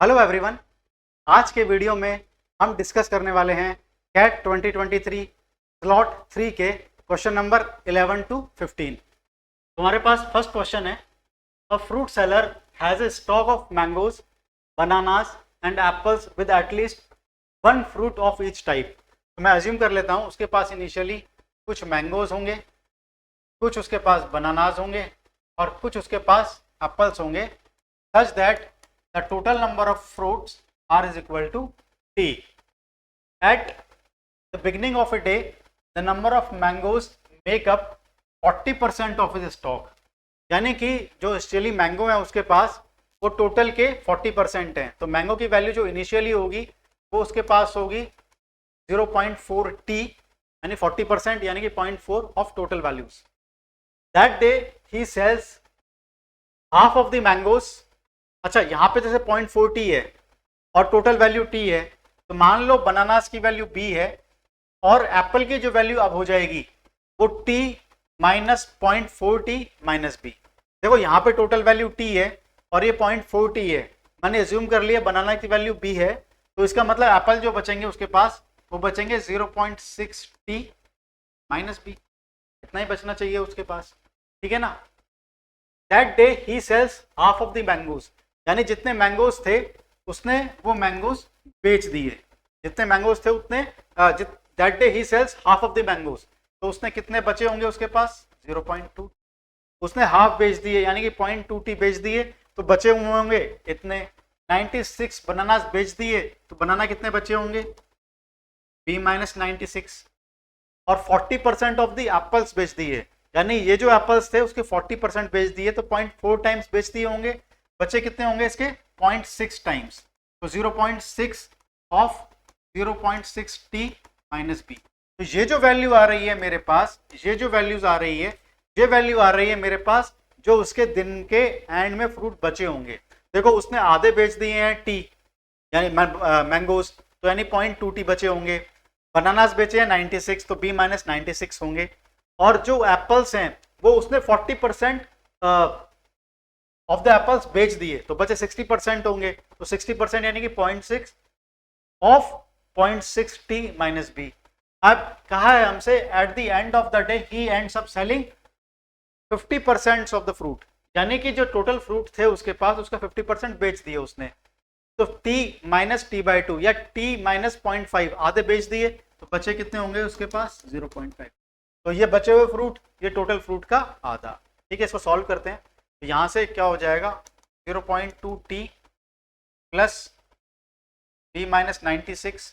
Hello everyone. आज के video में हम डिस्कस करने वाले हैं कैट 2023 स्लॉट 3 के क्वेश्चन नंबर 11 टू 15। तुम्हारे पास फर्स्ट क्वेश्चन है, a fruit seller has a stock of mangoes, bananas and apples with at least one fruit of each type. तो मैं अज्यूम कर लेता हूँ उसके पास इनिशियली कुछ मैंगोज होंगे, कुछ उसके पास बनानास होंगे और कुछ उसके पास एप्पल्स होंगे, such that the total number of fruits are is equal to t. At the beginning of a day, the number of mangoes make up 40% of his stock. यानी कि जो एक्चुअली मैंगो है उसके पास वो टोटल के 40% हैं। तो मैंगो की वैल्यू जो इनिशियली होगी वो उसके पास होगी 0.4 t, यानी 40%, यानी कि 0.4 of total values. That day he sells half of the mangoes. अच्छा, यहाँ पे जैसे 0.4 t है और टोटल वैल्यू t है, तो मान लो बनानास की वैल्यू b है और एप्पल की जो वैल्यू अब हो जाएगी वो t minus 0.4 t minus b। देखो यहाँ पे टोटल वैल्यू t है और ये 0.4 t है, मैंने एज्यूम कर लिया बनाना की वैल्यू b है, तो इसका मतलब एप्पल जो बचेंगे उसके पास वो बचेंगे 0.6 t माइनस b। इतना ही बचना चाहिए उसके पास, ठीक है ना। That day he sells half of the mangoes, यानी जितने मैंगोज थे उसने वो मैंगोज बेच दिए। जितने मैंगोज थे उतने that day he sells half of the mangoes, तो उसने कितने बचे होंगे उसके पास 0.2। उसने हाफ बेच दिए यानी कि 0.2 टी बेच दिए, तो बचे हुए होंगे इतने। 96 बनानास बेच दिए तो बनाना कितने बचे होंगे b माइनस 96। और 40% ऑफ द एप्पल्स बेच दिए, यानी ये जो एप्पल्स थे उसके 40% बेच दिए, तो 0.4 टाइम्स बेच दिए होंगे, बचे कितने होंगे इसके 0.6 टाइम्स। तो 0.6 ऑफ 0.6 t माइनस b। तो ये जो वैल्यू आ रही है मेरे पास, ये जो वैल्यूज आ रही है, ये वैल्यू आ रही है मेरे पास जो उसके दिन के एंड में फ्रूट बचे होंगे। देखो उसने आधे बेच दिए हैं टी यानी मैंगोज, तो यानी 0.2 टी बचे होंगे। बनानास बेचे हैं 96, तो b माइनस 96 होंगे। और जो एप्पल्स हैं वो उसने 40% ऑफ द एप्पल्स बेच दिए, तो बचे 60% होंगे। तो 60% यानी कि 0.6 ऑफ 0.6 टी माइनस बी। अब कहा है हमसे at the end of the day he ends up selling 50% of the fruit, यानी कि जो टोटल फ्रूट थे उसके पास उसका 50% बेच दिए उसने। तो t माइनस टी बाई 2 या t माइनस 0.5 आधे बेच दिए, तो बचे कितने होंगे उसके पास 0.5। तो ये बचे हुए फ्रूट ये टोटल फ्रूट का आधा। ठीक है, इसको सॉल्व करते हैं। तो यहाँ से क्या हो जाएगा 0.2 t plus b minus 96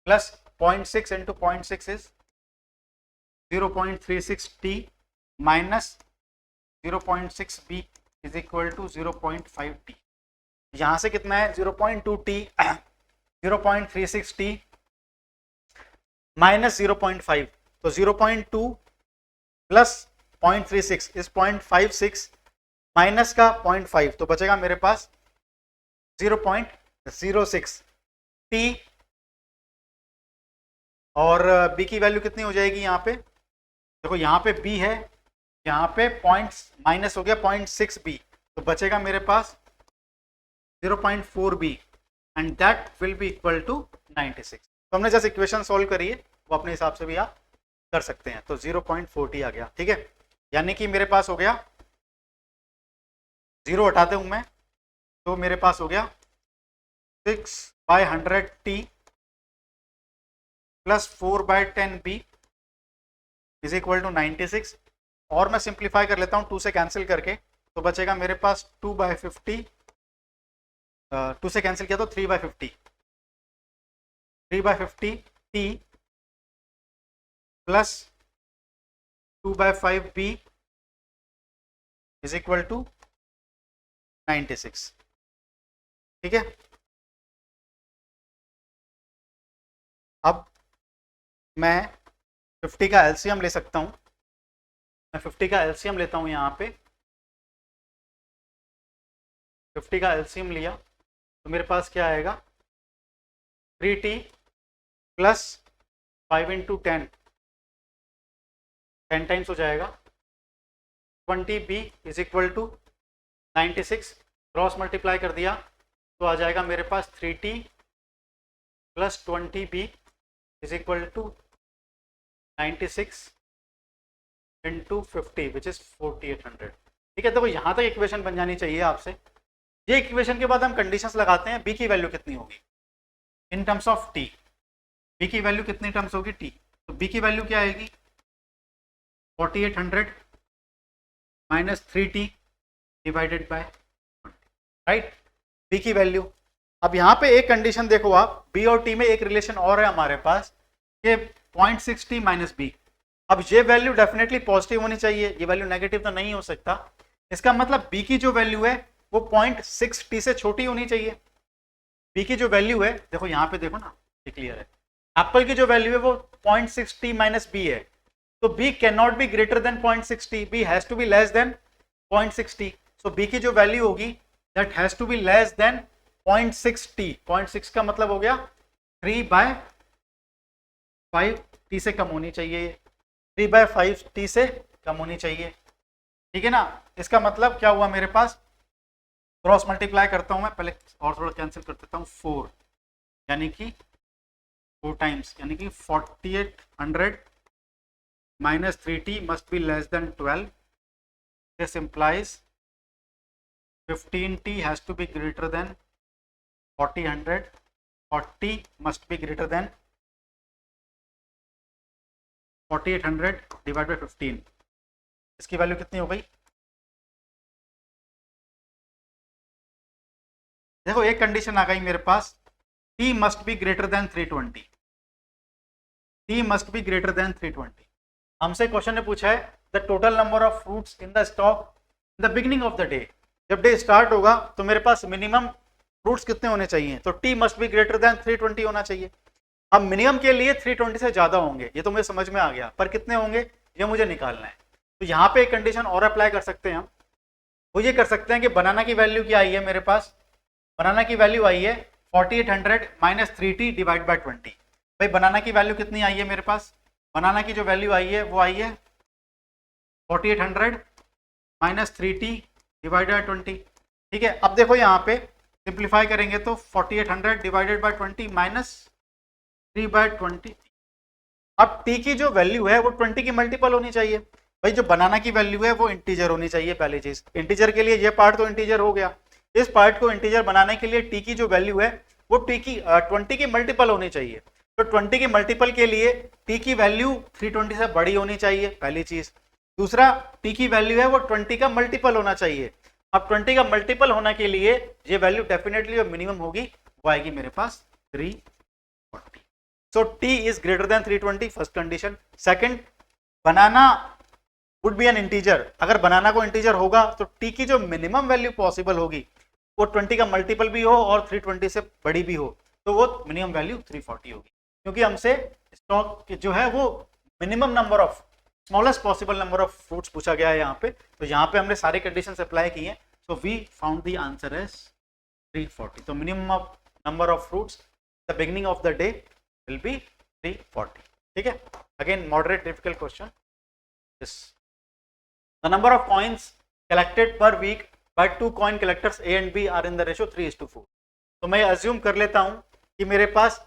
plus 0.6 into 0.6 is 0.36 t minus 0.6 b is equal to 0.5 t। यहाँ से कितना है 0.2 t 0.36 t माइनस 0.5, तो 0.2 प्लस 0.36 इज 0.56 माइनस का 0.5, तो बचेगा मेरे पास 0.06 t। और b की वैल्यू कितनी हो जाएगी यहाँ पे, देखो यहाँ पे b है, यहाँ पे पॉइंट माइनस हो गया 0.6 b, तो बचेगा मेरे पास 0.4 b and that will be equal to 96। तो हमने जैसे इक्वेशन सॉल्व करी है वो अपने हिसाब से भी आप कर सकते हैं। तो 0.40 आ गया, ठीक है। यानी कि मेरे पास हो गया, जीरो हटाते हूं मैं, तो मेरे पास हो गया 6/100 t plus 4/10 b is equal to 96। और मैं सिंप्लीफाई कर लेता हूं 2 से कैंसिल करके, तो बचेगा मेरे पास 2/50, 2 से कैंसिल किया तो 3/50, 3/50 t plus 2/5 b is equal to 96। ठीक है, अब मैं 50 का एलसीएम ले सकता हूं। मैं 50 का एलसीएम लेता हूं, यहाँ पे 50 का एलसीएम लिया तो मेरे पास क्या आएगा 3t प्लस 5 इंटू 10 टाइम्स हो जाएगा 20b is equal to 96। Cross multiply कर दिया तो आ जाएगा मेरे पास 3t plus 20b is equal to 96 into 50 which is 4800। ठीक है, देखो यहाँ तक इक्वेशन बन जानी चाहिए आपसे। ये इक्वेशन के बाद हम कंडीशंस लगाते हैं, बी की वैल्यू कितनी होगी in terms of T. B की वैल्यू कितनी टर्म्स होगी टी, तो बी की वैल्यू क्या आएगी 4800 minus 3t divided by, right, B की वैल्यू। अब यहाँ पे एक कंडीशन देखो आप, बी और टी में एक रिलेशन और है हमारे पास कि 0.6t माइनस बी। अब ये वैल्यू डेफिनेटली पॉजिटिव होनी चाहिए, ये वैल्यू नेगेटिव तो नहीं हो सकता। इसका मतलब बी की जो वैल्यू है वो 0.6t से छोटी होनी चाहिए। बी की जो वैल्यू है, देखो यहाँ पे देखो ना, ये क्लियर है, एप्पल की जो वैल्यू है वो 0.6t माइनस बी है, तो B can not be greater than 0.6t, B has to be less than 0.6t। So B की जो वैल्यू होगी that has to be less than 0.6t। 0.6 का मतलब हो गया 3/5t से कम होनी चाहिए, 3/5t से कम होनी चाहिए। ठीक है ना, इसका मतलब क्या हुआ मेरे पास, क्रॉस मल्टीप्लाई करता हूं मैं पहले और थोड़ा कैंसिल कर देता हूं, 4 यानी कि 4 टाइम्स, यानी कि 4800 minus 3t must be less than 12। This implies 15t has to be greater than 4000 और t must be greater than 4800 divide by 15। इसकी वैल्यू कितनी हो गई, देखो एक कंडीशन आ गई मेरे पास, t must be greater then 320, t must be greater then 320। हमसे क्वेश्चन ने पूछा है the total number of fruits in the stock in the beginning of the day. जब डे स्टार्ट होगा तो मेरे पास मिनिमम फ्रूट्स कितने होने चाहिए, तो t must be greater then 320 होना चाहिए। अब मिनिमम के लिए 320 से ज्यादा होंगे, ये तो मुझे समझ में आ गया, पर कितने होंगे ये मुझे निकालना है। तो यहाँ पे एक कंडीशन और अप्लाई कर सकते हैं हम, वो ये कर सकते हैं कि बनाना की वैल्यू क्या आई है मेरे पास, बनाना की वैल्यू आई है 4800 माइनस 3t डिवाइड बाय 20। भाई बनाना की वैल्यू कितनी आई है मेरे पास, बनाना की जो वैल्यू आई है वो आई है 4800 माइनस 3t डिवाइड बाय 20। ठीक है, अब देखो यहाँ पे सिंप्लीफाई करेंगे तो 4800 डिवाइडेड बाय 20 माइनस 3/20। अब t की जो वैल्यू है वो 20 की मल्टीपल होनी चाहिए। भाई जो बनाना की वैल्यू है वो इंटीजर होनी चाहिए, पहली चीज इंटीजर के लिए ये पार्ट तो इंटीजर हो गया, इस पार्ट को इंटीजर बनाने के लिए t की जो वैल्यू है वो t की 20 की मल्टीपल होनी चाहिए। तो 20 की मल्टीपल के लिए t की वैल्यू 320 से बड़ी होनी चाहिए, पहली चीज। दूसरा t की वैल्यू है वो 20 का मल्टीपल होना चाहिए। अब 20 का मल्टीपल होने के लिए ये वैल्यू डेफिनेटली मिनिमम होगी, वो आएगी मेरे पास 340। सो t is greater than 320, first condition. Second, banana would be N integer, अगर बनाना को इंटीजर होगा तो t की जो मिनिमम वैल्यू पॉसिबल होगी वो 20 का मल्टीपल भी हो और 320 से बड़ी भी हो, तो वो मिनिमम वैल्यू 340 होगी, क्योंकि हमसे स्टॉक जो है वो minimum number of smallest possible number of fruits पूछा गया है यहाँ पे। तो यहाँ पे हमने सारे कंडीशंस अप्लाई की हैं, so we found the answer as 340। तो minimum of number of fruits the beginning of the day will be 340। ठीक है, again moderate difficult question. The number of coins collected per week by 2 coin collectors A and B are in the ratio 3:4। तो मैं assume कर लेता हूं कि मेरे पास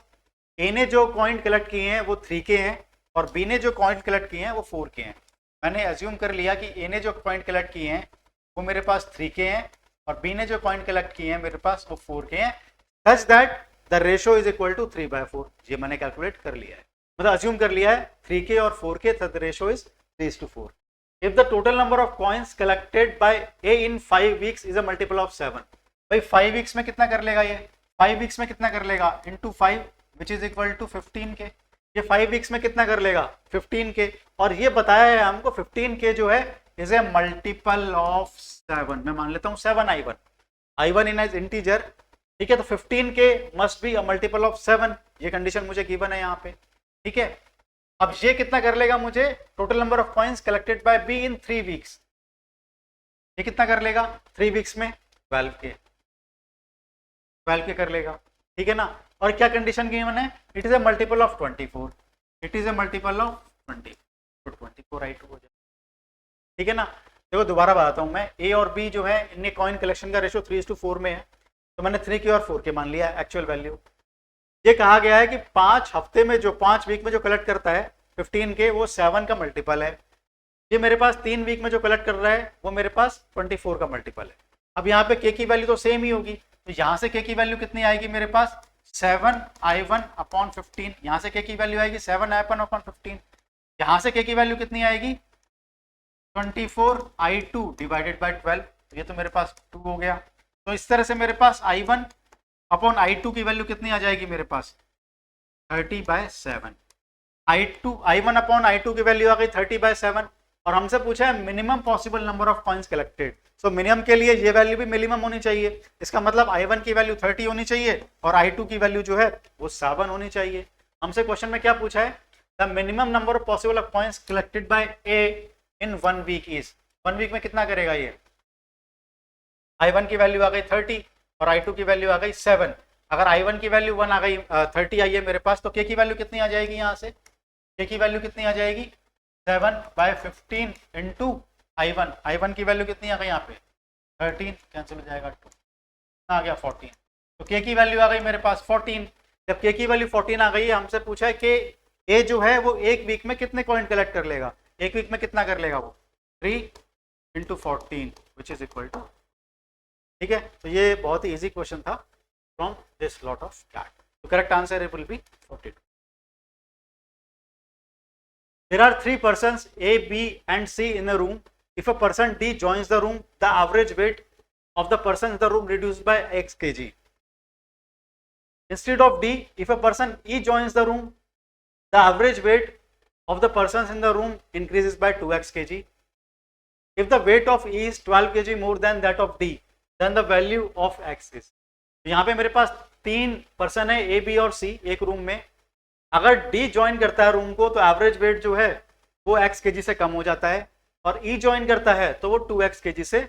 A ने जो कॉइन कलेक्ट किए हैं वो 3 के हैं और B ने जो कॉइन कलेक्ट किए हैं वो 4 के हैं। मैंने अज्यूम कर लिया कि A ने जो कॉइन कलेक्ट किए हैं वो मेरे पास 3 के हैं और B ने जो कॉइन कलेक्ट किए हैं मेरे पास वो 4 के हैं, such that the ratio is equal to 3/4। ये मैंने कैलकुलेट कर लिया है, मतलब अज्यूम कर लिया है 3 के और 4 के, the ratio is 3:4। If the total number of coins collected by A in 5 weeks is a multiple of 7, भाई 5 weeks में कितना कर लेगा ये, 5 weeks में कितना कर लेगा into 5 which is equal to 15 के, ये 5 weeks में कितना कर लेगा 15 के, और ये बताया है हमको 15 के जो है is a multiple of 7। मैं मान लेता हूँ 7 I1 in as integer। ठीक है, तो 15 के must be a multiple of 7, ये कंडीशन मुझे गिवन है यहाँ पे। ठीक है, अब ये कितना कर लेगा मुझे, total number of coins collected bye be in 3 weeks, ये कितना कर लेगा 3 वीक्स में 12 के कर लेगा। ठीक है ना, और क्या कंडीशन गिवन है, it is a multiple of 24, it is a multiple of 20, तो 24 राइट हो जाए। ठीक है ना, देखो दोबारा बताता हूँ मैं, ए और बी जो है इनके कॉइन कलेक्शन का रेशो 3:4 में है, तो मैंने 3 की और 4 के मान लिया एक्चुअल वैल्यू। ये कहा गया है कि 5 हफ्ते में जो 5 वीक में जो कलेक्ट करता है 15 के, वो 7 का मल्टीपल है। ये मेरे पास 3 वीक में जो कलेक्ट कर रहा है वो मेरे पास 24 का मल्टीपल है। अब यहाँ पे के की वैल्यू तो सेम ही होगी, तो यहाँ से के की वैल्यू कितनी आएगी मेरे पास 7i1/15। यहाँ से के की वैल्यू आएगी 7i1/15। यहाँ से के की वैल्यू कितनी आएगी 24i2 डिवाइडेड बाई 12। ये तो मेरे पास 2 हो गया। तो इस तरह से मेरे पास i1/i2 की वैल्यू कितनी आ जाएगी मेरे पास 30/7। i1/i2 की वैल्यू आ गई 30/7 और हमसे पूछा है minimum possible number of coins collected. So minimum के लिए ये वैल्यू भी मिनिमम होनी चाहिए, इसका मतलब i1 की वैल्यू 30 होनी चाहिए और i2 की वैल्यू जो है वो 7 होनी चाहिए। हमसे क्वेश्चन में क्या पूछा है, the minimum number of possible of coins collected by A in 1 week is. 1 week में कितना करेगा ये, i1 की वैल्यू आ गई 30 और i2 की वैल्यू आ गई 7। अगर i1 की वैल्यू 1 आ गई 30 आई है मेरे पास, तो k की वैल्यू कितनी आ जाएगी, यहाँ से k की वैल्यू कितनी आ जाएगी 7/15 इंटू i1 की वैल्यू कितनी आ गई यहाँ पे 13, कैंसिल हो जाएगा 2 आ गया 14। तो k की वैल्यू आ गई मेरे पास 14। जब k की वैल्यू 14 आ गई है, हमसे पूछा है कि a जो है वो एक वीक में कितने कॉइन कलेक्ट कर लेगा, एक वीक में कितना कर लेगा वो 3 into 14 which is equal to. ठीक है, तो ये बहुत ही इजी क्वेश्चन था from this lot of CAT. तो correct answer will be 42। There are 3 persons A, B and C in a room. If a person D joins the room, the average weight of the person in the room reduced by x kg. Instead of D, if a person E joins the room, the average weight of the persons in the room increases by 2x kg. If the weight of E is 12 kg more than that of D, then the value of x is. यहाँ पे मेरे पास 3 person है A, B और C एक room में। अगर D join करता है रूम को तो एवरेज वेट जो है वो x kg से कम हो जाता है, और ई ज्वाइन करता है तो वो 2x kg से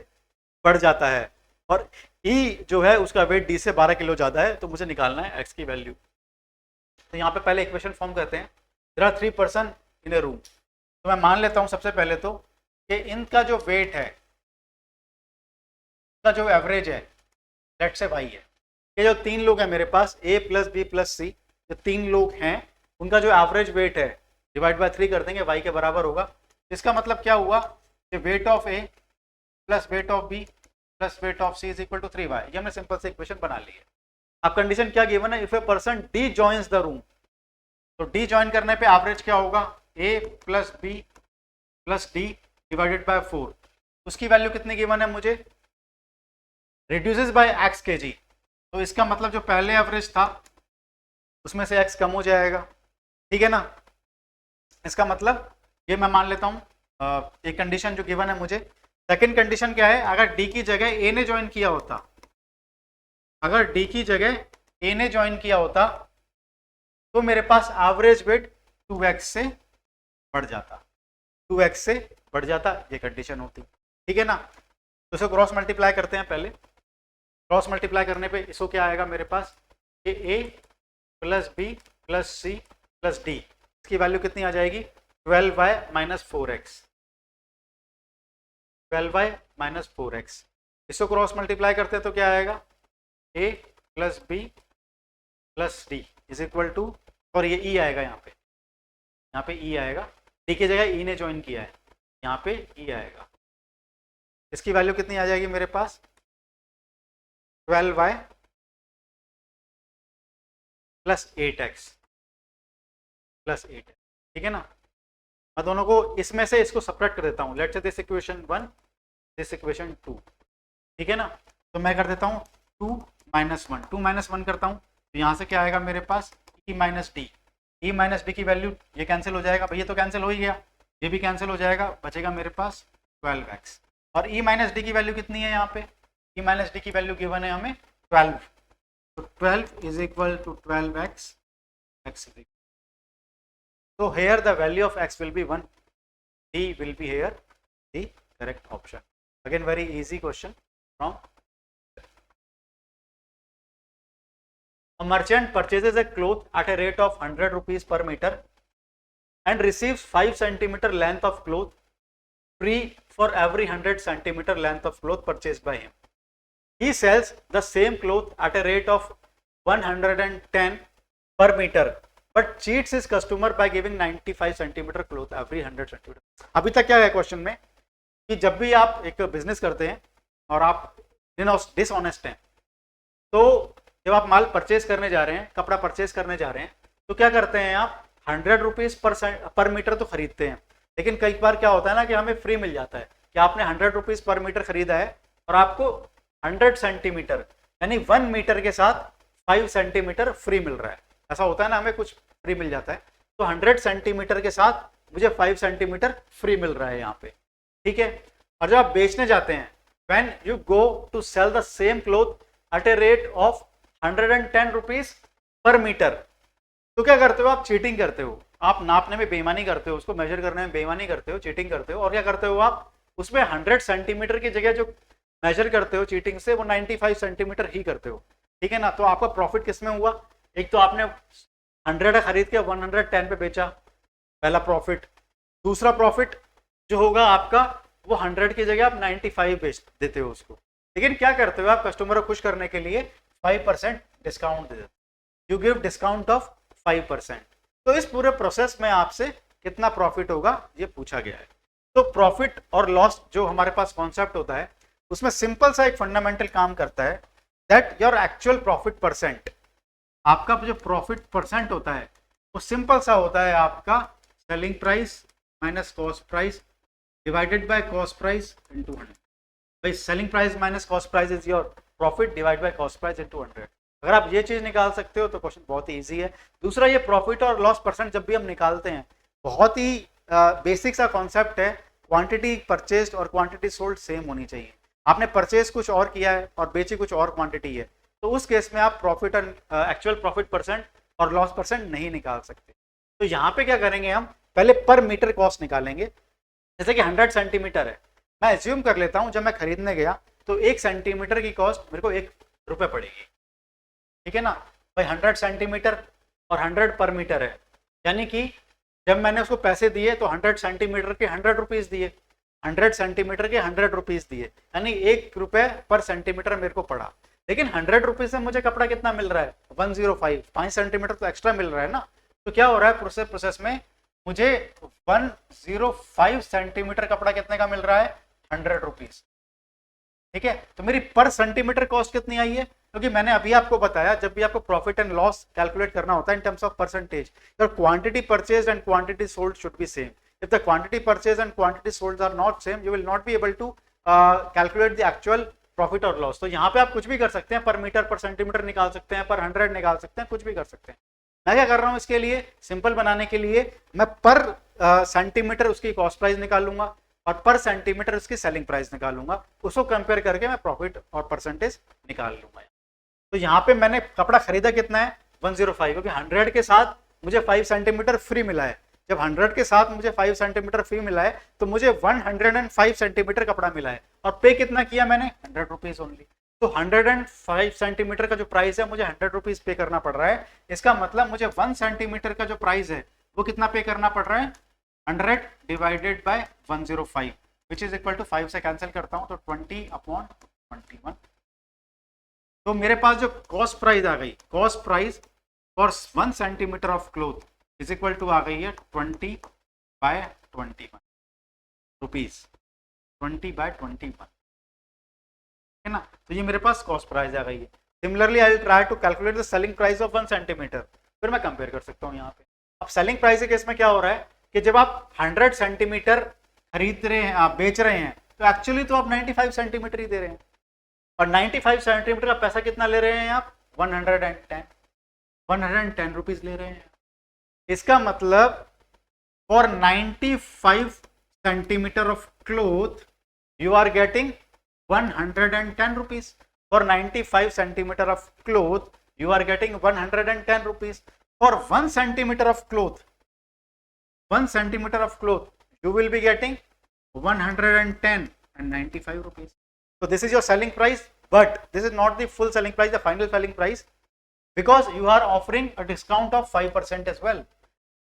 बढ़ जाता है, और ई जो है उसका वेट डी से 12 किलो ज़्यादा है, तो मुझे निकालना है x की वैल्यू। तो यहाँ पे पहले इक्वेशन फॉर्म करते हैं। There are 3 person in a room. तो मैं मान लेता हूँ सबसे पहले तो कि इनका जो वेट है, इनका जो एवरेज है लेट से y है। ये जो 3 लोग हैं मेरे पास a प्लस बी प्लस सी, जो 3 लोग हैं उनका जो एवरेज वेट है डिवाइड बाय 3 कर देंगे, y के बराबर होगा। इसका मतलब क्या हुआ कि weight of a plus weight of b plus weight of c is equal to 3y। ये हमने सिंपल से इक्वेशन बना ली है। अब कंडीशन क्या गिवन है, if a person d joins the room, तो d ज्वाइन करने पे एवरेज क्या होगा a plus b plus d divided by 4। उसकी वैल्यू कितनी गिवन है मुझे, रिड्यूसेस बाय x kg। तो इसका मतलब जो पहले एवरेज था उसमें से x कम हो जाएगा, ठीक है ना। इसका मतलब ये मैं मान लेता हूँ एक कंडीशन जो गिवन है मुझे। सेकंड कंडीशन क्या है, अगर d की जगह a ने ज्वाइन किया होता, अगर d की जगह a ने ज्वाइन किया होता तो मेरे पास एवरेज वेट 2x से बढ़ जाता, 2x से बढ़ जाता, ये कंडीशन होती, ठीक है ना। तो इसे क्रॉस मल्टीप्लाई करते हैं पहले। क्रॉस मल्टीप्लाई करने पे इसको क्या आएगा मेरे पास, a plus B plus C plus D, इसकी वैल्यू कितनी आ जाएगी 12y minus 4x, 12y minus 4x। इसको क्रॉस मल्टीप्लाई करते हैं तो क्या आएगा a plus B plus D is equal to, और ये e आएगा यहाँ पे e आएगा, d की जगह e ने ज्वाइन किया है, यहाँ पे e आएगा। इसकी वैल्यू कितनी आ जाएगी मेरे पास 12y प्लस 8x प्लस 8, ठीक है ना। मैं दोनों को इसमें से इसको सब्ट्रैक्ट कर देता हूँ। लेट्स से दिस इक्वेशन 1 दिस इक्वेशन 2, ठीक है ना। तो मैं कर देता हूँ 2 माइनस 1, 2 माइनस 1 करता हूँ, तो यहाँ से क्या आएगा मेरे पास e minus D, e minus D की वैल्यू ये कैंसिल हो जाएगा, भैया तो कैंसिल हो ही गया, ये भी कैंसिल हो जाएगा, बचेगा मेरे पास 12x। और e माइनस डी की वैल्यू कितनी है यहाँ पे, e माइनस डी की वैल्यू गिवन है हमें 12, तो 12 is equal to 12x, x is equal. So here the value of x will be 1, d will be here the correct option. Again very easy question from. A merchant purchases a cloth at a rate of 100 rupees per meter and receives 5 centimeter length of cloth free for every 100 centimeter length of cloth purchased by him. He sells the same cloth at a rate of 110 per meter, but cheats his customer by giving 95 centimeter cloth every 100 centimeter. अभी तक क्या है question में कि जब भी आप एक बिजनेस करते हैं और आप डिसऑनेस्ट हैं, तो जब आप माल परचेज करने जा रहे हैं, कपड़ा परचेज करने जा रहे हैं, तो क्या करते हैं आप 100 रुपीज पर मीटर तो खरीदते हैं, लेकिन कई बार क्या होता है ना कि हमें फ्री मिल जाता है कि आपने 100 रुपीज पर मीटर खरीदा है और आपको 100 सेंटीमीटर यानी 1 मीटर के साथ 5 सेंटीमीटर फ्री मिल रहा है। ऐसा होता है ना, हमें कुछ फ्री मिल जाता है, तो 100 सेंटीमीटर के साथ मुझे 5 सेंटीमीटर फ्री मिल रहा है यहाँ पे, ठीक है। और जब आप बेचने जाते हैं, when you go to sell the same cloth at a rate of 110 rupees per metre, तो क्या करते हो आप? चीटिंग करते हो, आप नापने में बेईमानी करते हो, उसको मेजर करने में बेईमानी करते हो, चीटिंग करते हो। और क्या करते हो आप? उसमें 100 सेंटीमीटर की जगह जो मेजर करते हो चीटिंग से, वो 95 सेंटीमीटर ही करते हो, ठीक है ना। तो आपका प्रॉफिट किसमें हुआ? एक तो आपने 100 खरीद के 110 पे बेचा, पहला प्रॉफिट। दूसरा प्रॉफिट जो होगा आपका, वो 100 की जगह आप 95 बेच देते हो उसको। लेकिन क्या करते हो आप? कस्टमर को खुश करने के लिए 5% डिस्काउंट दे देते हो, यू गिव डिस्काउंट ऑफ 5%। तो इस पूरे प्रोसेस में आपसे कितना प्रॉफिट होगा ये पूछा गया है। तो प्रॉफिट और लॉस जो हमारे पास कॉन्सेप्ट होता है, उसमें सिंपल सा एक फंडामेंटल काम करता है, that your actual profit percent, आपका जो प्रॉफिट परसेंट होता है वो सिंपल सा होता है आपका selling price minus cost price divided by cost price into 100। भाई selling price minus cost price is your profit divide by cost price into 100। अगर आप ये चीज निकाल सकते हो तो क्वेश्चन बहुत ही इजी है। दूसरा, ये प्रॉफिट और लॉस परसेंट जब भी हम निकालते हैं, बहुत ही बेसिक सा कॉन्सेप्ट है, क्वांटिटी परचेज्ड और क्वांटिटी सोल्ड सेम होनी चाहिए। आपने परचेज कुछ और किया है और बेची कुछ और क्वांटिटी है, तो उस केस में आप profit and actual profit percent और लॉस परसेंट नहीं निकाल सकते। तो यहाँ पे क्या करेंगे हम? पहले पर मीटर कॉस्ट निकालेंगे। जैसे कि 100 सेंटीमीटर है, मैं एज्यूम कर लेता हूँ जब मैं खरीदने गया तो 1 सेंटीमीटर की कॉस्ट मेरे को 1 रुपये पड़ेगी, ठीक है ना भाई। 100 सेंटीमीटर और 100 पर मीटर है, यानी कि जब मैंने उसको पैसे दिए तो 100 सेंटीमीटर के 100 रुपीज़ दिए, 100 सेंटीमीटर के 100 रुपीज़ दिए, यानी 1 रुपये पर सेंटीमीटर मेरे को पड़ा। लेकिन 100 रुपीज़ से मुझे कपड़ा कितना मिल रहा है? 105, 5 सेंटीमीटर तो एक्स्ट्रा मिल रहा है ना। तो क्या हो रहा है प्रोसेस में? मुझे 105 सेंटीमीटर कपड़ा कितने का मिल रहा है? 100 रुपीज़, ठीक है। तो मेरी पर सेंटीमीटर कॉस्ट कितनी आई है? क्योंकि मैंने अभी आपको बताया, जब भी आपको प्रॉफिट एंड लॉस कैलकुलेट करना होता है in terms of percentage, your quantity purchase and quantity sold should be same. If the quantity purchase and quantity sold are not same, you will not be able to calculate the actual profit और loss. तो यहाँ पे आप कुछ भी कर सकते हैं, पर मीटर पर सेंटीमीटर निकाल सकते हैं, पर 100 निकाल सकते हैं, कुछ भी कर सकते हैं। मैं क्या कर रहा हूँ इसके लिए? सिंपल बनाने के लिए मैं पर सेंटीमीटर उसकी कॉस्ट प्राइस निकालूंगा और पर सेंटीमीटर उसकी सेलिंग प्राइस निकालूंगा, उसको कंपेयर करके मैं प्रॉफिट और परसेंटेज निकाल लूंगा। तो यहाँ पे मैंने कपड़ा खरीदा कितना है? 105, क्योंकि 100 के साथ मुझे 5 सेंटीमीटर फ्री मिला है। जब 100 के साथ मुझे 5 सेंटीमीटर फ्री मिला है तो मुझे 105 सेंटीमीटर कपड़ा मिला है। और पे कितना किया मैंने? 100 रुपीज ओनली। तो 105 सेंटीमीटर का जो प्राइस है मुझे 100 रुपीज पे करना पड़ रहा है। इसका मतलब मुझे 1 सेंटीमीटर का जो प्राइस है वो कितना पे करना पड़ रहा है? 100 divided by 105 which is equal to 5 से कैंसिल करता हूं तो 20/21। तो मेरे पास जो कॉस्ट प्राइस आ गई, cost price for 1 centimetre of cloth is equal to आ गई है 20/21 रुपीज, 20/21, है ना। तो ये मेरे पास कॉस्ट प्राइस आ गई है। Similarly I will try to calculate the selling price of 1 centimetre, फिर मैं कंपेयर कर सकता हूँ यहाँ पे। अब सेलिंग प्राइस के केस में क्या हो रहा है कि जब आप 100 सेंटीमीटर खरीद रहे हैं, आप बेच रहे हैं, तो एक्चुअली तो आप 95 सेंटीमीटर ही दे रहे हैं, और 95 सेंटीमीटर का पैसा कितना ले रहे हैं आप? 110 रुपीज ले रहे हैं। इसका मतलब for 95 centimetre of cloth you are getting 110 rupees. For 95 centimeter of cloth, you are getting 110 rupees. For 1 centimeter of cloth, 1 centimeter of cloth, you will be getting 110 and 95 rupees. So this is your selling price, but this is not the full selling price, the final selling price, because you are offering a discount of 5% as well.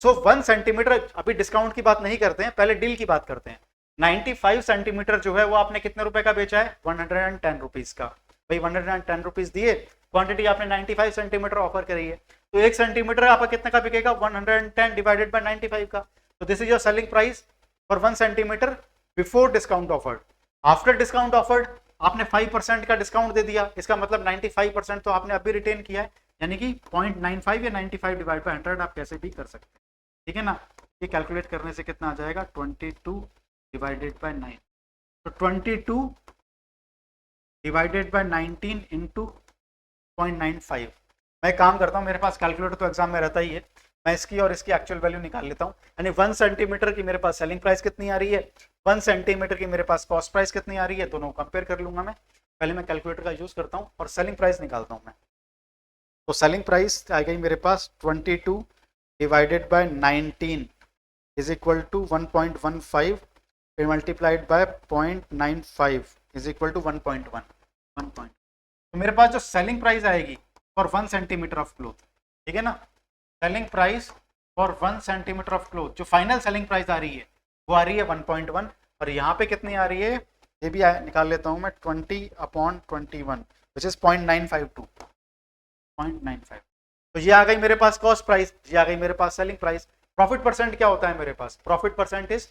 So 1 centimeter, अभी discount की बात नहीं करते हैं, पहले deal की बात करते हैं। 95 सेंटीमीटर जो है वो आपने कितने रुपए का बेचा है, 110 रुपीज का। भाई 110 रुपीज दिए, क्वांटिटी आपने 95 सेंटीमीटर ऑफर करी है, तो 1 सेंटीमीटर आपका कितने का बिकेगा, 110 डिवाइडेड बाय 95 का। तो this is your selling price for 1 centimetre before discount offered. After discount offered आपने 5% का डिस्काउंट दे दिया, इसका मतलब 95% तो आपने अभी रिटेन किया है, यानी कि 0.95 या 95 डिवाइड बाय 100 आप कैसे भी कर सकते हैं, ठीक है ना। ये कैलकुलेट करने से कितना आ जाएगा, 22 डिवाइडेड बाय 9, तो 22 डिवाइडेड बाय 19 इंटू 0.95। मैं काम करता हूँ, मेरे पास कैलकुलेटर तो एग्जाम में रहता ही है, मैं इसकी और इसकी एक्चुअल वैल्यू निकाल लेता हूँ। यानी 1 सेंटीमीटर की मेरे पास सेलिंग प्राइस कितनी आ रही है, 1 सेंटीमीटर की मेरे पास कॉस्ट प्राइस कितनी आ रही है, दोनों कंपेयर कर लूंगा मैं। पहले मैं कैलकुलेटर का यूज करता हूँ और सेलिंग प्राइस निकालता हूँ मैं। तो सेलिंग प्राइस आ गई मेरे पास 22 divided by 19 is equal to 1.15 फिर multiplied by 0.95 is equal to 1.1। तो मेरे पास जो सेलिंग प्राइस आएगी फॉर 1 सेंटीमीटर ऑफ क्लोथ, ठीक है ना, selling price for 1 centimetre of cloth, जो फाइनल सेलिंग प्राइस आ रही है वो आ रही है 1.1, और यहाँ पे कितनी आ रही है ये भी निकाल लेता हूँ मैं, 20/21 विच इज 0.952, 0.95। तो ये आ गई मेरे पास कॉस्ट प्राइस, ये आ गई मेरे पास सेलिंग प्राइस। प्रॉफिट परसेंट क्या होता है मेरे पास, profit percent is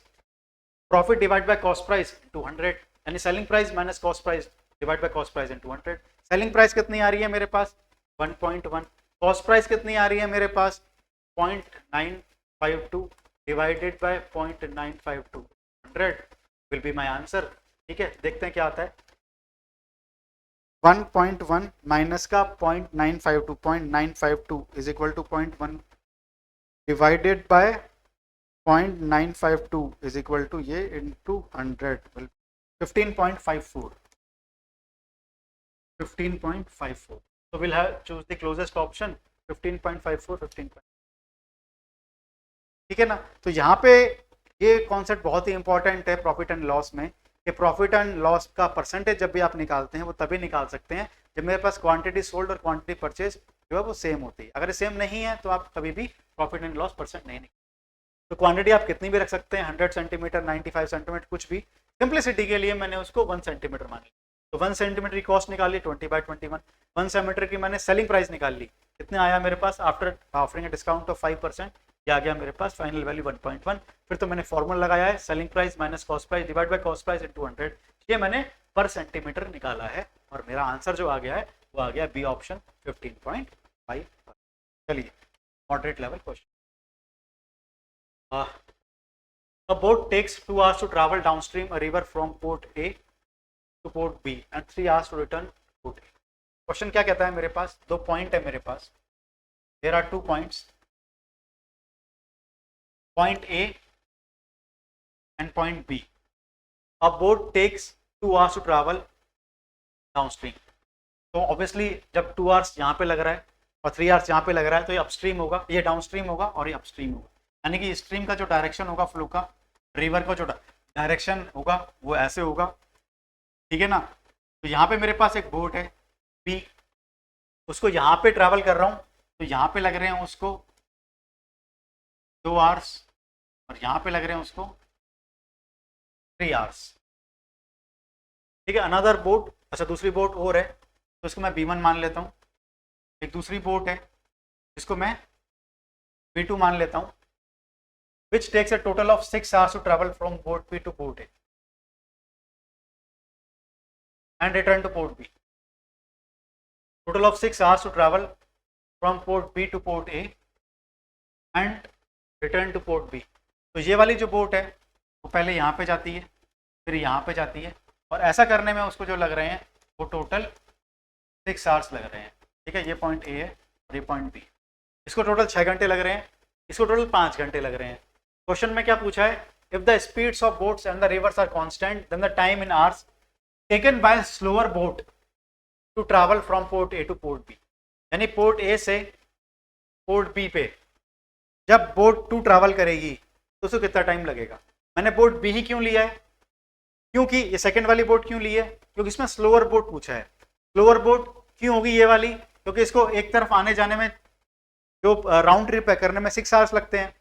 profit divide by cost price into 100, यानी selling price minus cost price divide by cost price into 100। Selling price कितनी आ रही है मेरे पास 1.1, कॉस्ट प्राइस कितनी आ रही है मेरे पास 0.952 divided by 0.952, 100 will be my answer. ठीक है, देखते हैं क्या आता है। 1.1 माइनस का 0.952 is equal to 0.1 divided by 0.952 is equal to ये into 100, 15.54, 15.54। So we'll have choose the closest option 15.54, 15. ठीक है ना। तो यहाँ पे ये कॉन्सेप्ट बहुत ही इंपॉर्टेंट है प्रॉफिट एंड लॉस में, कि प्रॉफिट एंड लॉस का परसेंटेज जब भी आप निकालते हैं वो तभी निकाल सकते हैं जब मेरे पास क्वांटिटी सोल्ड और क्वांटिटी परचेज जो है वो सेम होती है। अगर सेम नहीं है तो आप कभी भी प्रॉफिट एंड लॉस परसेंट नहीं निकाल। तो क्वांटिटी आप कितनी भी रख सकते हैं, 100 सेंटीमीटर, 95 सेंटीमीटर, कुछ भी। सिंप्लिसिटी के लिए मैंने उसको 1 सेंटीमीटर मान लिया। तो 1 सेंटीमीटर की कॉस्ट निकाली 20/21, 1 सेंटीमीटर की मैंने सेलिंग प्राइस निकाल ली, कितने आया मेरे पास आफ्टर ऑफरिंग डिस्काउंट ऑफ 5%, ये आ गया मेरे पास फाइनल वैल्यू 1.1। फिर तो मैंने फॉर्मूला लगाया है selling price minus cost price divide by cost price into 100, ये मैंने पर सेंटीमीटर निकाला है और मेरा आंसर जो आ गया है वो आ गया बी ऑप्शन 15.5। चलिए moderate level question. A boat takes 2 hours to travel downstream a river from port A to port B and 3 hours to return to port A. Question क्या कहता है मेरे पास, दो पॉइंट है मेरे पास, there are 2 points, point A and point B. A boat takes 2 hours to travel downstream. तो ऑब्वियसली जब 2 hours यहाँ पे लग रहा है और 3 hours यहाँ पे लग रहा है तो ये अपस्ट्रीम होगा, ये डाउनस्ट्रीम होगा और ये अपस्ट्रीम होगा, यानी कि स्ट्रीम का जो डायरेक्शन होगा फ्लो का, रिवर का जो डायरेक्शन होगा वो ऐसे होगा, ठीक है ना। तो यहाँ पे मेरे पास एक बोट है बी, उसको यहाँ पे ट्रैवल कर रहा हूँ, तो यहाँ पे लग रहे हैं उसको 2 hours और यहाँ पे लग रहे हैं उसको 3 hours, ठीक है। अनदर बोट, अच्छा दूसरी बोट और है तो इसको मैं B1 मान लेता हूँ। एक दूसरी बोट है इसको मैं B2 मान लेता हूँ, which takes a total of 6 hours to travel from port B to port A and return to port B. Total of 6 hours to travel from port B to port A and return to port B. तो ये वाली जो boat है वो पहले यहाँ पे जाती है फिर यहाँ पे जाती है, और ऐसा करने में उसको जो लग रहे हैं वो टोटल 6 hours लग रहे हैं, ठीक है। ये पॉइंट A है और ये पॉइंट B, इसको टोटल 6 घंटे लग रहे हैं, इसको टोटल 5 घंटे लग रहे हैं। क्वेश्चन में क्या पूछा है, if the speeds of boats and the rivers are constant then the time in hours taken by slower boat to travel from port A to port B, यानी पोर्ट ए से पोर्ट बी पे जब boat 2 travel करेगी तो उसको कितना time लगेगा। मैंने बोट बी ही क्यों लिया है, क्योंकि ये सेकंड वाली बोट क्यों ली है, क्योंकि इसमें स्लोअर बोट पूछा है। स्लोअर बोट क्यों होगी ये वाली, क्योंकि इसको एक तरफ आने जाने में जो राउंड ट्रिप है करने में 6 hours लगते हैं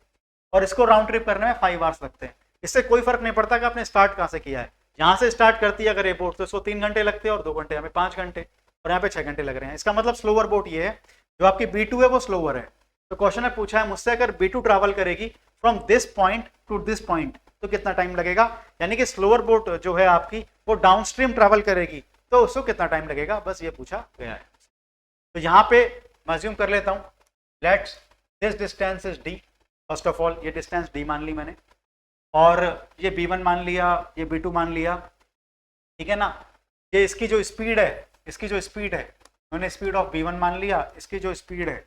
और इसको राउंड ट्रिप करने में 5 hours लगते हैं, इससे कोई फर्क नहीं पड़ता कि आपने स्टार्ट कहाँ से किया है। यहाँ से स्टार्ट करती है अगर ये बोट तो इसको 3 घंटे लगते हैं और 2 घंटे, हमें 5 घंटे, और यहाँ पे 6 घंटे लग रहे हैं। इसका मतलब स्लोअर बोट ये है, जो आपकी B2 है वो स्लोअर है। तो क्वेश्चन में पूछा है मुझसे, अगर B2 ट्रैवल करेगी from this point two this point तो कितना टाइम लगेगा, यानी कि स्लोअर बोट जो है आपकी वो डाउनस्ट्रीम ट्रैवल करेगी तो उसको कितना टाइम लगेगा, बस ये पूछा गया है। तो यहाँ पे मैं अज्यूम कर लेता हूँ, let's this distance is D। First of all ये डिस्टेंस D मान ली मैंने, और ये B1 मान लिया, ये B2 मान लिया, ठीक है ना। ये इसकी जो स्पीड है, इसकी जो स्पीड है, मैंने स्पीड ऑफ B1 मान लिया, इसकी जो स्पीड है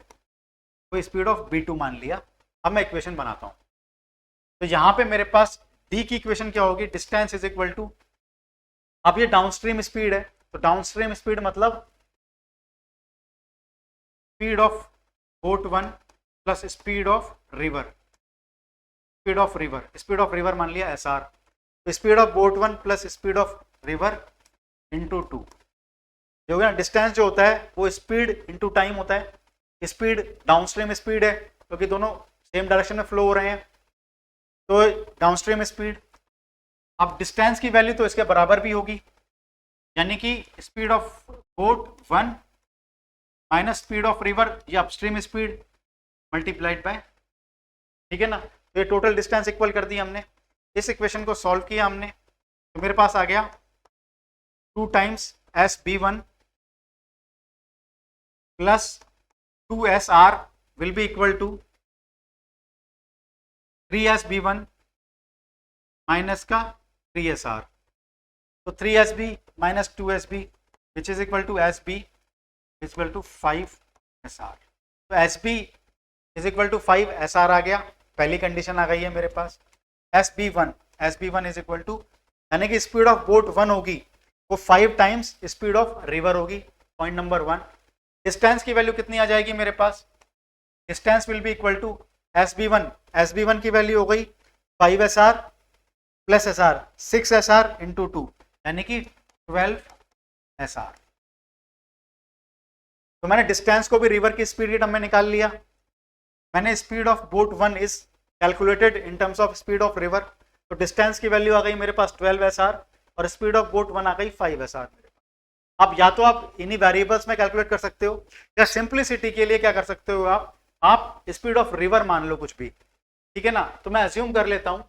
वो स्पीड ऑफ B2 मान लिया। अब मैं इक्वेशन बनाता हूँ। तो यहाँ पे मेरे पास D की इक्वेशन क्या होगी, डिस्टेंस इज इक्वल टू, अब ये डाउनस्ट्रीम स्पीड है तो डाउनस्ट्रीम स्पीड मतलब speed of boat 1 plus speed of river, speed of river, speed of river मान लिया SR। तो speed of boat 1 plus speed of river into 2, जो है ना डिस्टेंस जो होता है वो स्पीड इंटू टाइम होता है। स्पीड डाउनस्ट्रीम स्पीड है क्योंकि दोनों सेम डायरेक्शन में फ्लो हो रहे हैं, तो डाउनस्ट्रीम स्पीड। अब डिस्टेंस की वैल्यू तो इसके बराबर भी होगी, यानी कि speed of boat 1 minus speed of river, ये अपस्ट्रीम स्पीड मल्टीप्लाइड बाय, ठीक है ना। तो ये टोटल डिस्टेंस इक्वल कर दी हमने। इस इक्वेशन को सॉल्व किया हमने तो मेरे पास आ गया 2 times SB1 plus 2SR will be equal to 3SB1 minus का 3SR। तो 3SB minus 2SB which is equal to SB is equal to 5SR। तो SB is equal to 5SR आ गया, पहली कंडीशन आ गई है मेरे पास। SB1 इज इक्वल टू, यानी कि स्पीड ऑफ बोट 1 होगी वो 5 टाइम्स स्पीड ऑफ रिवर होगी, पॉइंट नंबर 1। डिस्टेंस की वैल्यू कितनी आ जाएगी मेरे पास, distance will be equal to SB1 की वैल्यू हो गई 5SR plus SR, 6SR into 2, यानी कि 12SR। तो मैंने डिस्टेंस को भी रिवर की स्पीड के टर्म में निकाल लिया। मैंने speed of boat 1 is calculated in terms of speed of river, तो डिस्टेंस की वैल्यू आ गई मेरे पास 12SR और स्पीड ऑफ बोट 1 आ गई 5SR मेरे पास। अब या तो आप इन्हीं वेरिएबल्स में कैलकुलेट कर सकते हो, या सिंपलिसिटी के लिए क्या कर सकते हो आप स्पीड ऑफ रिवर मान लो कुछ भी, ठीक है ना। तो मैं अज्यूम कर लेता हूँ,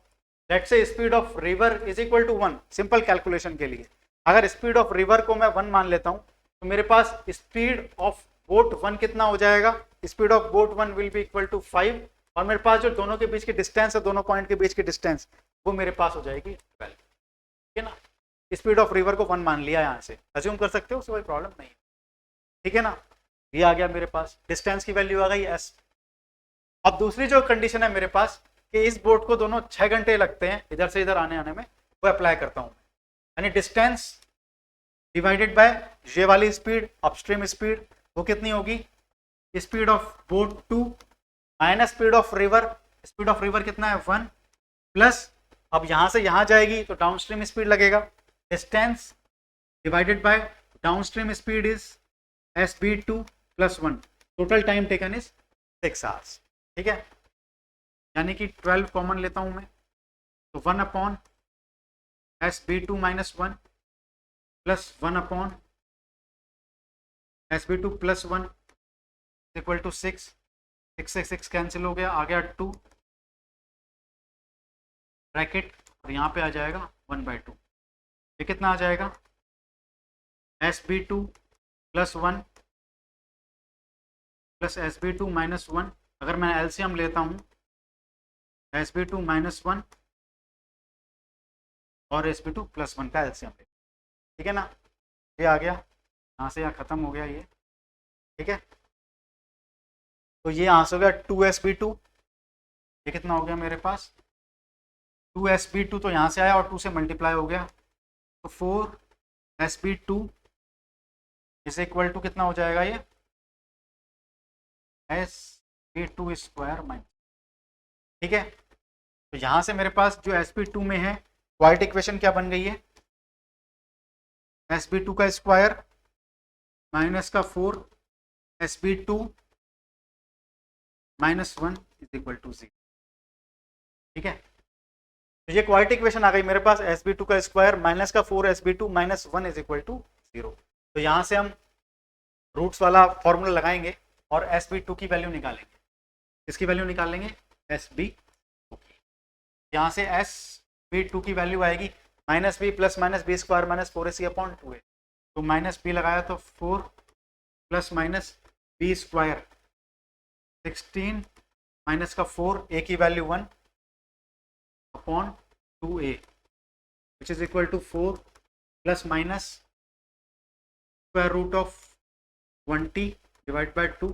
let's say speed of river is equal to 1, simple calculation के लिए अगर स्पीड ऑफ रिवर को मैं 1 मान लेता हूँ तो मेरे पास स्पीड ऑफ बोट 1 कितना हो जाएगा, speed of boat 1 will be equal to 5, और मेरे पास जो दोनों के बीच की डिस्टेंस है, दोनों पॉइंट के बीच की डिस्टेंस, वो मेरे पास हो जाएगी 12, ठीक है ना। स्पीड ऑफ रिवर को 1 मान लिया, यहाँ से अज्यूम कर सकते हो, उससे कोई प्रॉब्लम नहीं है, ठीक है ना। ये आ गया मेरे पास, डिस्टेंस की वैल्यू आ गई S। अब दूसरी जो कंडीशन है मेरे पास कि इस बोट को दोनों 6 घंटे लगते हैं इधर से इधर आने में, वो अप्लाई करता हूँ, यानी डिस्टेंस डिवाइडेड बाय ये वाली स्पीड, अपस्ट्रीम स्पीड, वो कितनी होगी, speed of boat 2 minus speed of river कितना है 1, प्लस अब यहाँ से यहाँ जाएगी तो डाउनस्ट्रीम स्पीड लगेगा, distance divided by downstream speed is SB2 plus 1, total time taken is 6 hours, ठीक है। यानी कि 12 कॉमन लेता हूँ मैं, तो 1 upon SB2 minus 1 plus 1 upon SB2 plus 1 equal to 6 से 6 कैंसिल हो गया, आ गया 2 ब्रैकेट, और यहाँ पे आ जाएगा 1/2। ये कितना आ जाएगा, SB2 plus 1 plus SB2 minus 1, अगर मैं LCM लेता हूँ SB2 माइनस 1 और SB2 प्लस 1 का LCM, ठीक है ना। ये आ गया, यहाँ से यहाँ ख़त्म हो गया ये, ठीक है। तो ये यहाँ से हो गया 2SB2, ये कितना हो गया मेरे पास 2SB2, तो यहाँ से आया और 2 से मल्टीप्लाई हो गया, तो 4SB2 इज इक्वल टू कितना हो जाएगा, ये SB2 स्क्वायर माइनस, ठीक है। तो यहाँ से मेरे पास जो SB2 में है क्वाइट इक्वेशन क्या बन गई है, SB2 का स्क्वायर माइनस का 4SB2 minus 1 is equal to 0, ठीक है। तो ये क्वाड्रेटिक इक्वेशन आ गई मेरे पास, SB2 का स्क्वायर माइनस का 4SB2 minus 1 is equal to 0। तो यहाँ से हम रूट्स वाला फॉर्मूला लगाएंगे और SB2 की वैल्यू निकालेंगे। किसकी वैल्यू निकालेंगे? SB2 की। यहाँ से SB2 की वैल्यू आएगी minus B plus minus B square minus 4AC upon 2A। तो माइनस बी लगाया तो 4 plus minus B square 16 minus का 4, A की value 1 upon 2A which is equal to 4 plus minus square root of 20 divide by 2।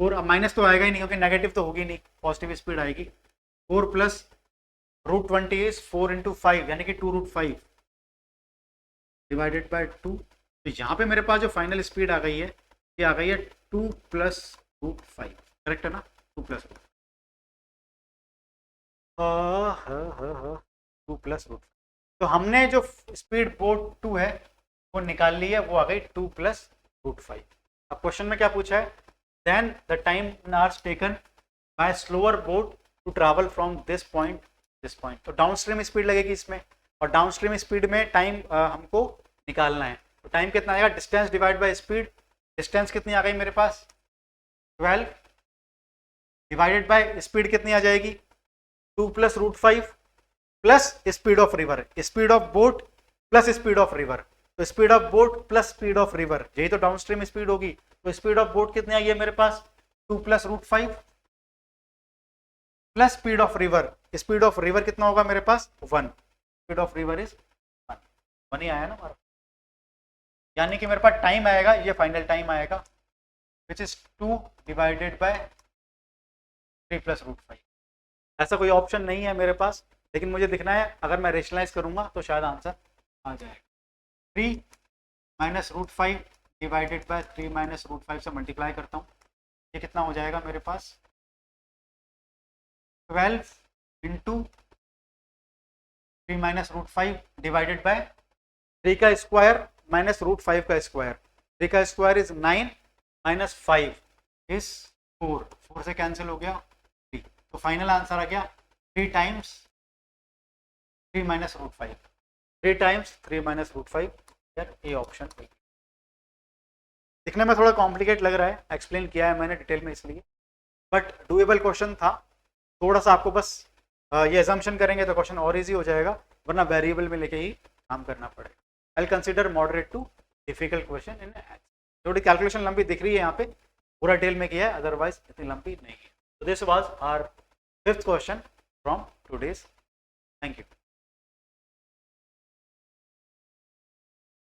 4 minus तो आएगा ही नहीं क्योंकि negative तो होगी नहीं, पॉजिटिव स्पीड आएगी। 4 प्लस रूट 20 इज 4 इंटू 5 यानी कि 2 रूट 5 डिवाइडेड बाय 2। तो यहाँ पे मेरे पास जो फाइनल स्पीड आ गई है ये आ गई है 2 प्लस रूट 5, करेक्ट है ना? 2 प्लस रूट 2 प्लस रूट। तो हमने जो स्पीड बोट 2 है वो निकाल ली है, वो आ गई 2 प्लस रूट 5। अब क्वेश्चन में क्या पूछा है? Then the time in hours taken by slower boat to travel from this point this point. तो डाउनस्ट्रीम स्पीड लगेगी इसमें, और डाउनस्ट्रीम स्पीड में टाइम हमको निकालना है। तो टाइम कितना आएगा? Distance divide by speed. Distance कितनी आ गई मेरे पास? 12 डिवाइडेड बाय स्पीड कितनी आ जाएगी? 2 plus root 5 plus speed of river, speed of boat plus speed of river. तो speed of boat plus speed of river, यही तो डाउनस्ट्रीम स्पीड होगी। तो स्पीड ऑफ बोट कितनी आई है मेरे पास? 2 plus root 5 plus speed of river. Speed of river कितना होगा मेरे पास? 1। स्पीड ऑफ रिवर इज 1 ही आया ना हमारा, यानी कि मेरे पास टाइम आएगा, ये फाइनल टाइम आएगा which is 2 divided by 3 plus root 5। ऐसा कोई ऑप्शन नहीं है मेरे पास, लेकिन मुझे दिखना है, अगर मैं रेशनलाइज करूंगा तो शायद आंसर आ जाएगा। 3 minus root 5 divided by 3 minus root 5 से मल्टीप्लाई करता हूँ, ये कितना हो जाएगा मेरे पास? 12 into 3 minus root 5 divided by 3 का स्क्वायर माइनस रूट 5 का स्क्वायर। 3 का स्क्वायर इज 9 माइनस 5 इज 4, 4 से कैंसिल हो गया 3। तो फाइनल आंसर आ गया 3 times 3 minus root 5, 3 times 3 minus root 5। यार ए ऑप्शन दिखने में थोड़ा कॉम्प्लिकेट लग रहा है, एक्सप्लेन किया है मैंने डिटेल में इसलिए, बट डूएबल क्वेश्चन था। थोड़ा सा आपको बस ये एजम्पशन करेंगे तो क्वेश्चन और इजी हो जाएगा, वरना वेरिएबल में लेके ही काम करना पड़ेगा। I consider moderate to difficult question in X. थोड़ी कैलकुलेशन लंबी दिख रही है यहाँ पे, पूरा डिटेल में किया है, अदरवाइज इतनी लंबी नहीं है। तो this was our 5th question from today's. Thank you.